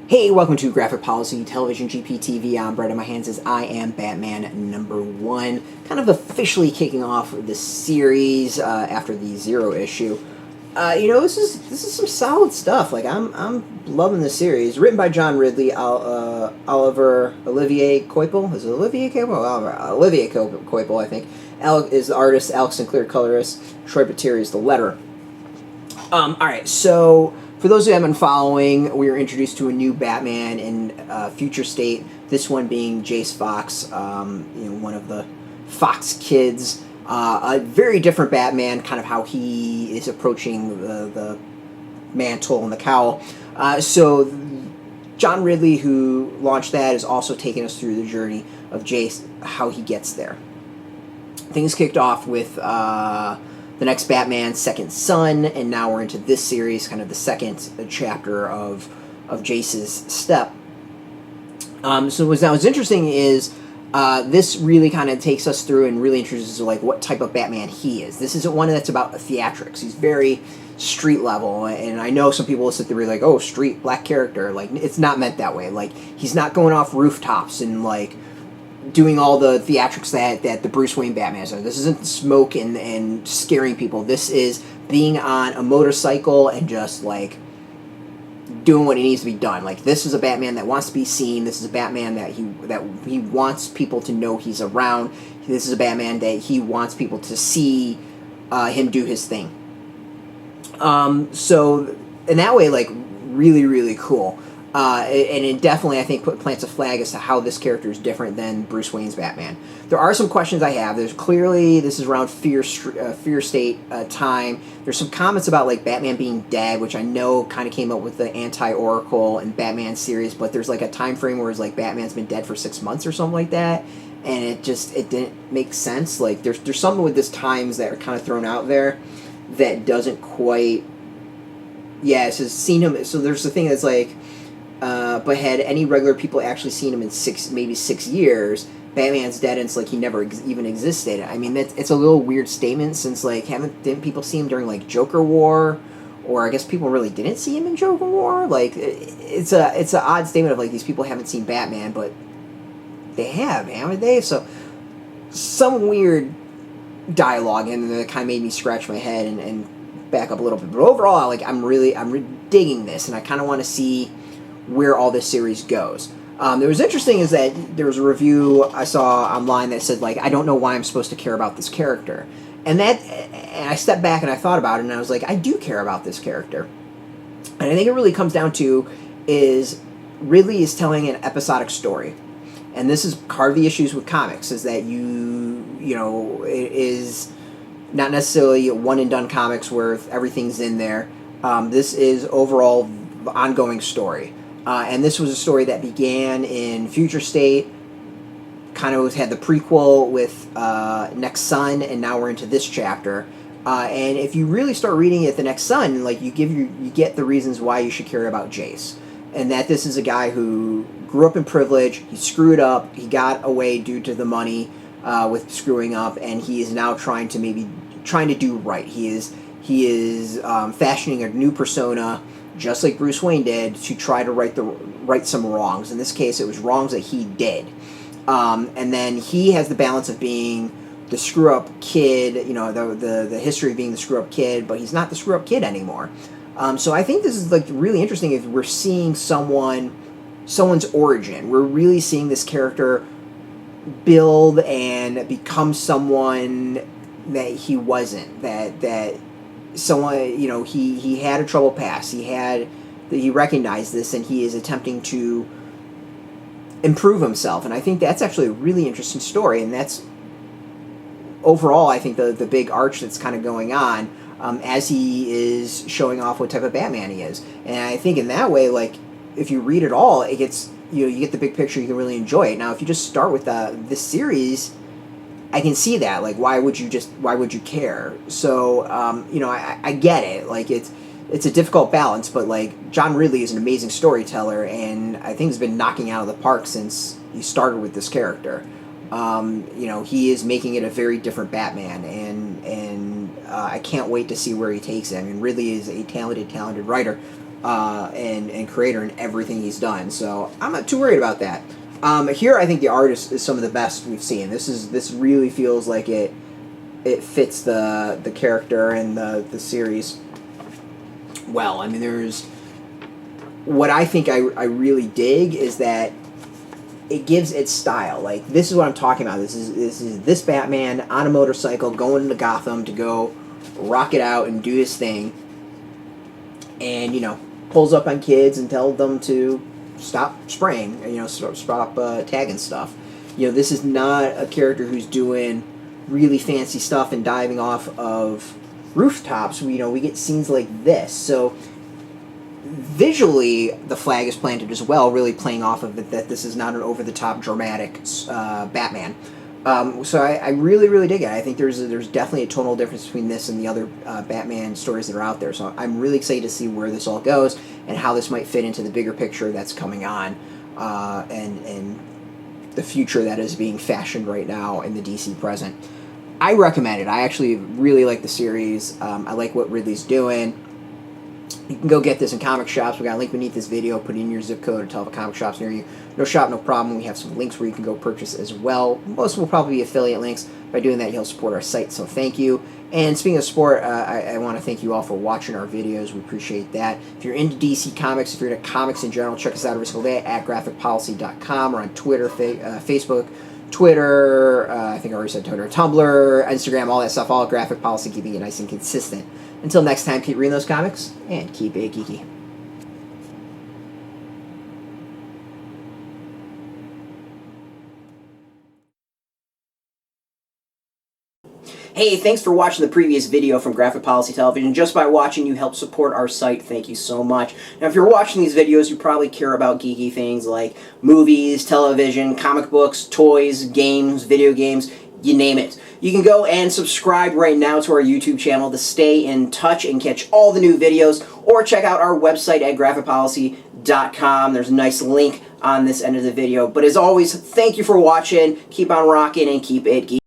Hey, welcome to Graphic Policy Television GPTV. I'm Brett, and my hands as I Am Batman #1. Kind of officially kicking off the series after the Zero issue. This is some solid stuff. Like I'm loving the series. Written by John Ridley, Olivier Coipel. Is it Olivier Coipel? Olivier Coipel, I think. Is the artist. Alex Sinclair, colorist. Troy Peteri is the letterer. All right, so. For those who haven't been following, we were introduced to a new Batman in Future State. This one being Jace Fox, one of the Fox kids. A very different Batman, kind of how he is approaching the mantle and the cowl. So John Ridley, who launched that, is also taking us through the journey of Jace, how he gets there. Things kicked off with the next Batman's second son, and now we're into this series, kind of the second chapter of Jace's step. So what's interesting is this really kind of takes us through and really introduces like what type of Batman he is. This isn't one that's about theatrics. He's very street level, and I know some people will sit there and be like, oh, street, black character. Like, it's not meant that way. Like, he's not going off rooftops and like doing all the theatrics that the Bruce Wayne Batman is. This isn't smoke and scaring people. This is being on a motorcycle and just like doing what needs to be done. Like, this is a Batman that wants to be seen. This is a Batman that he wants people to know he's around. This is a Batman that he wants people to see him do his thing. So in that way, like, really, really cool. And it definitely, I think, plants a flag as to how this character is different than Bruce Wayne's Batman. There are some questions I have. There's clearly, this is around Fear State time. There's some comments about, like, Batman being dead, which I know kind of came up with the Anti-Oracle and Batman series, but there's, like, a time frame where it's, like, Batman's been dead for 6 months or something like that, and it didn't make sense. Like, there's something with this times that are kind of thrown out there that doesn't quite... Yeah, so seen him... So there's the thing that's, like... but had any regular people actually seen him in 6 years, Batman's dead, and it's like he never even existed. I mean, it's a little weird statement since, like, didn't people see him during, like, Joker War? Or I guess people really didn't see him in Joker War? Like, it's an odd statement of, like, these people haven't seen Batman, but they have, haven't they? So, some weird dialogue in there that kind of made me scratch my head and back up a little bit. But overall, like, I'm digging this, and I kind of want to see where all this series goes. There was interesting is that there was a review I saw online that said, like, I don't know why I'm supposed to care about this character. And I stepped back and I thought about it, and I was like, I do care about this character. And I think it really comes down to is Ridley is telling an episodic story. And this is part of the issues with comics, is that it is not necessarily one-and-done comics where everything's in there. This is overall ongoing story. And this was a story that began in Future State, kind of had the prequel with Next Son, and now we're into this chapter. And if you really start reading it, the Next Son, like, you get the reasons why you should care about Jace, and that this is a guy who grew up in privilege. He screwed up. He got away due to the money with screwing up, and he is now trying to do right. He is fashioning a new persona, just like Bruce Wayne did, to try to right some wrongs. In this case, it was wrongs that he did. And then he has the balance of being the screw-up kid, the history of being the screw-up kid, but he's not the screw-up kid anymore. So I think this is, like, really interesting if we're seeing someone's origin. We're really seeing this character build and become someone that he wasn't, that someone, he had a troubled past. He recognized this, and he is attempting to improve himself. And I think that's actually a really interesting story, and that's overall, I think, the big arch that's kind of going on as he is showing off what type of Batman he is. And I think in that way, like, if you read it all, it gets, you get the big picture, you can really enjoy it. Now, if you just start with this series, I can see that. Like, why would you care? So, I get it. Like, it's a difficult balance, but, like, John Ridley is an amazing storyteller, and I think he's been knocking out of the park since he started with this character. He is making it a very different Batman, and I can't wait to see where he takes it. I mean, Ridley is a talented writer. and creator in everything he's done. So I'm not too worried about that. Here, I think the art is some of the best we've seen. This really feels like it fits the character and the series well. I mean, there's what I think I really dig is that it gives its style. Like, this is what I'm talking about. This is this Batman on a motorcycle going into Gotham to go rock it out and do his thing, and pulls up on kids and tells them to stop spraying, stop tagging stuff. This is not a character who's doing really fancy stuff and diving off of rooftops. We get scenes like this. So visually, the flag is planted as well, really playing off of it, that this is not an over-the-top dramatic Batman. So I really, really dig it. I think there's definitely a tonal difference between this and the other Batman stories that are out there. So I'm really excited to see where this all goes and how this might fit into the bigger picture that's coming on, and the future that is being fashioned right now in the DC present. I recommend it. I actually really like the series. I like what Ridley's doing. You can go get this in comic shops. We got a link beneath this video. Put in your zip code and tell the comic shops near you. No shop, no problem. We have some links where you can go purchase as well. Most will probably be affiliate links. By doing that, you'll support our site, so thank you. And speaking of support, I want to thank you all for watching our videos. We appreciate that. If you're into DC Comics, if you're into comics in general, check us out every single day at graphicpolicy.com. We're on Twitter, Facebook, Twitter, I think I already said Twitter, Tumblr, Instagram, all that stuff, all Graphic Policy, keeping it nice and consistent. Until next time, keep reading those comics, and keep it geeky. Hey, thanks for watching the previous video from Graphic Policy Television. Just by watching, you help support our site. Thank you so much. Now, if you're watching these videos, you probably care about geeky things like movies, television, comic books, toys, games, video games, you name it. You can go and subscribe right now to our YouTube channel to stay in touch and catch all the new videos, or check out our website at graphicpolicy.com. There's a nice link on this end of the video. But as always, thank you for watching. Keep on rocking and keep it geeky.